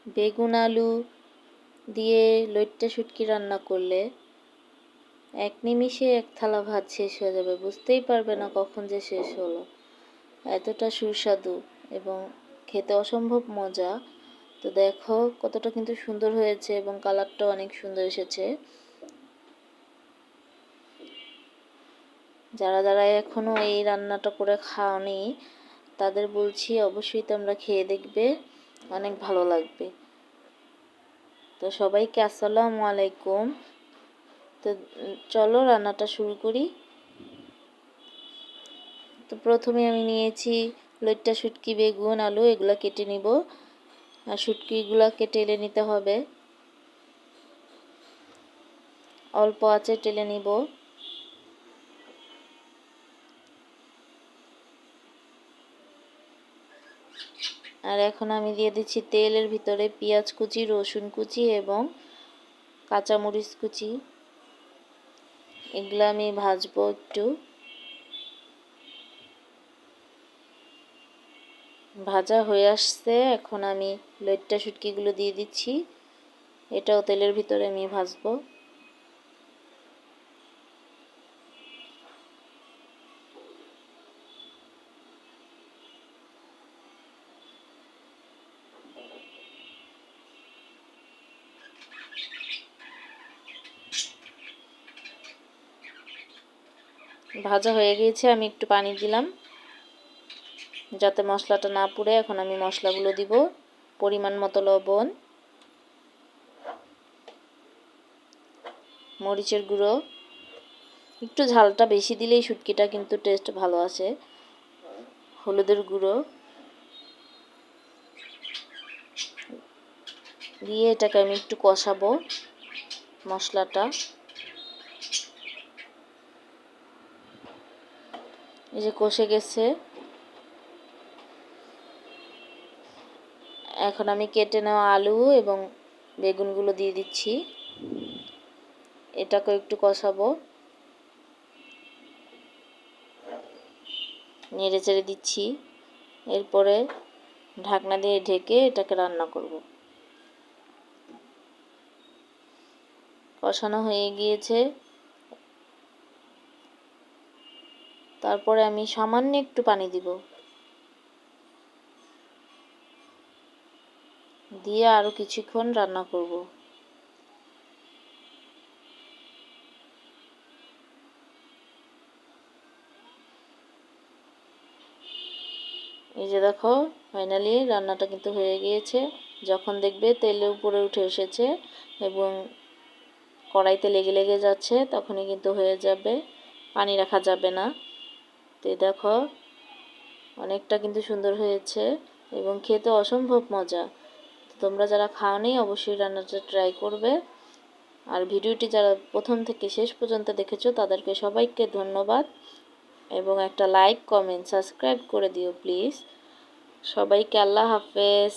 বেগুন আলু দিয়ে লইট্টা শুটকি রান্না করলে এক নিমিষে এক থালা ভাত শেষ হয়ে যাবে, বুঝতেই পারবে না কখন যে শেষ হলো। এতটা সুস্বাদু এবং খেতে অসম্ভব মজা। তো দেখো কতটা কিন্তু সুন্দর হয়েছে এবং কালারটাও অনেক সুন্দর এসেছে। যারা যারা এখনো এই রান্নাটা করে খাওনি তাদের বলছি অবশ্যই তোমরা খেয়ে দেখবে, অনেক ভালো লাগবে। তো সবাইকে আসসালামু আলাইকুম। তো চলো রান্নাটা শুরু করি। তো প্রথমে আমি নিয়েছি লইট্টা শুটকি, বেগুন আলু এগুলো কেটে নিব। আর শুটকিগুলো টেলে নিতে হবে, অল্প আঁচে টেলে নিব। আর এখন আমি দিয়ে দিচ্ছি তেলের ভিতরে পেঁয়াজ কুচি, রসুন কুচি এবং কাঁচামরিচ কুচি। এগুলো আমি ভাজবো একটু। ভাজা হয়ে আসছে, এখন আমি লইট্টা শুটকিগুলো দিয়ে দিচ্ছি। এটাও তেলের ভিতরে আমি ভাজবো। ভাজা হয়ে গিয়েছে, আমি একটু পানি দিলাম যাতে মশলাটা না পুড়ে। এখন আমি মশলাগুলো দিব। পরিমাণ মতো লবণ, মরিচের গুঁড়ো, একটু ঝালটা বেশি দিলেই শুটকিটা কিন্তু টেস্ট ভালো আসে। হলুদের গুঁড়ো দিয়ে এটাকে আমি একটু কষাবো মশলাটা। এই যে কষে গেছে। এখন আমি কেটে নেওয়া আলু এবং বেগুনগুলো দিয়ে দিচ্ছি। এটাকে একটু কষাবো, নেড়ে চেড়ে দিচ্ছি। এরপরে ঢাকনা দিয়ে ঢেকে এটাকে রান্না করব। কষানো হয়ে গিয়েছে। তারপরে আমি সামান্য একটু পানি দিব, দিয়ে আরো কিছুক্ষণ রান্না করব। এই যে দেখো ফাইনালি রান্নাটা কিন্তু হয়ে গিয়েছে। যখন দেখবে তেলের উপরে উঠে এসেছে এবং কড়াইতে লেগে লেগে যাচ্ছে তখনই কিন্তু হয়ে যাবে, পানি রাখা যাবে না। তো দেখো অনেকটা কিন্তু সুন্দর হয়েছে এবং খেতে অসম্ভব মজা। তোমরা যারা খাওনি অবশ্যই রান্নাটা ট্রাই করবে। আর ভিডিওটি যারা প্রথম থেকে শেষ পর্যন্ত দেখেছো তাদেরকে সবাইকে ধন্যবাদ এবং একটা লাইক, কমেন্ট, সাবস্ক্রাইব করে দিও প্লিজ। সবাইকে আল্লাহ হাফেজ।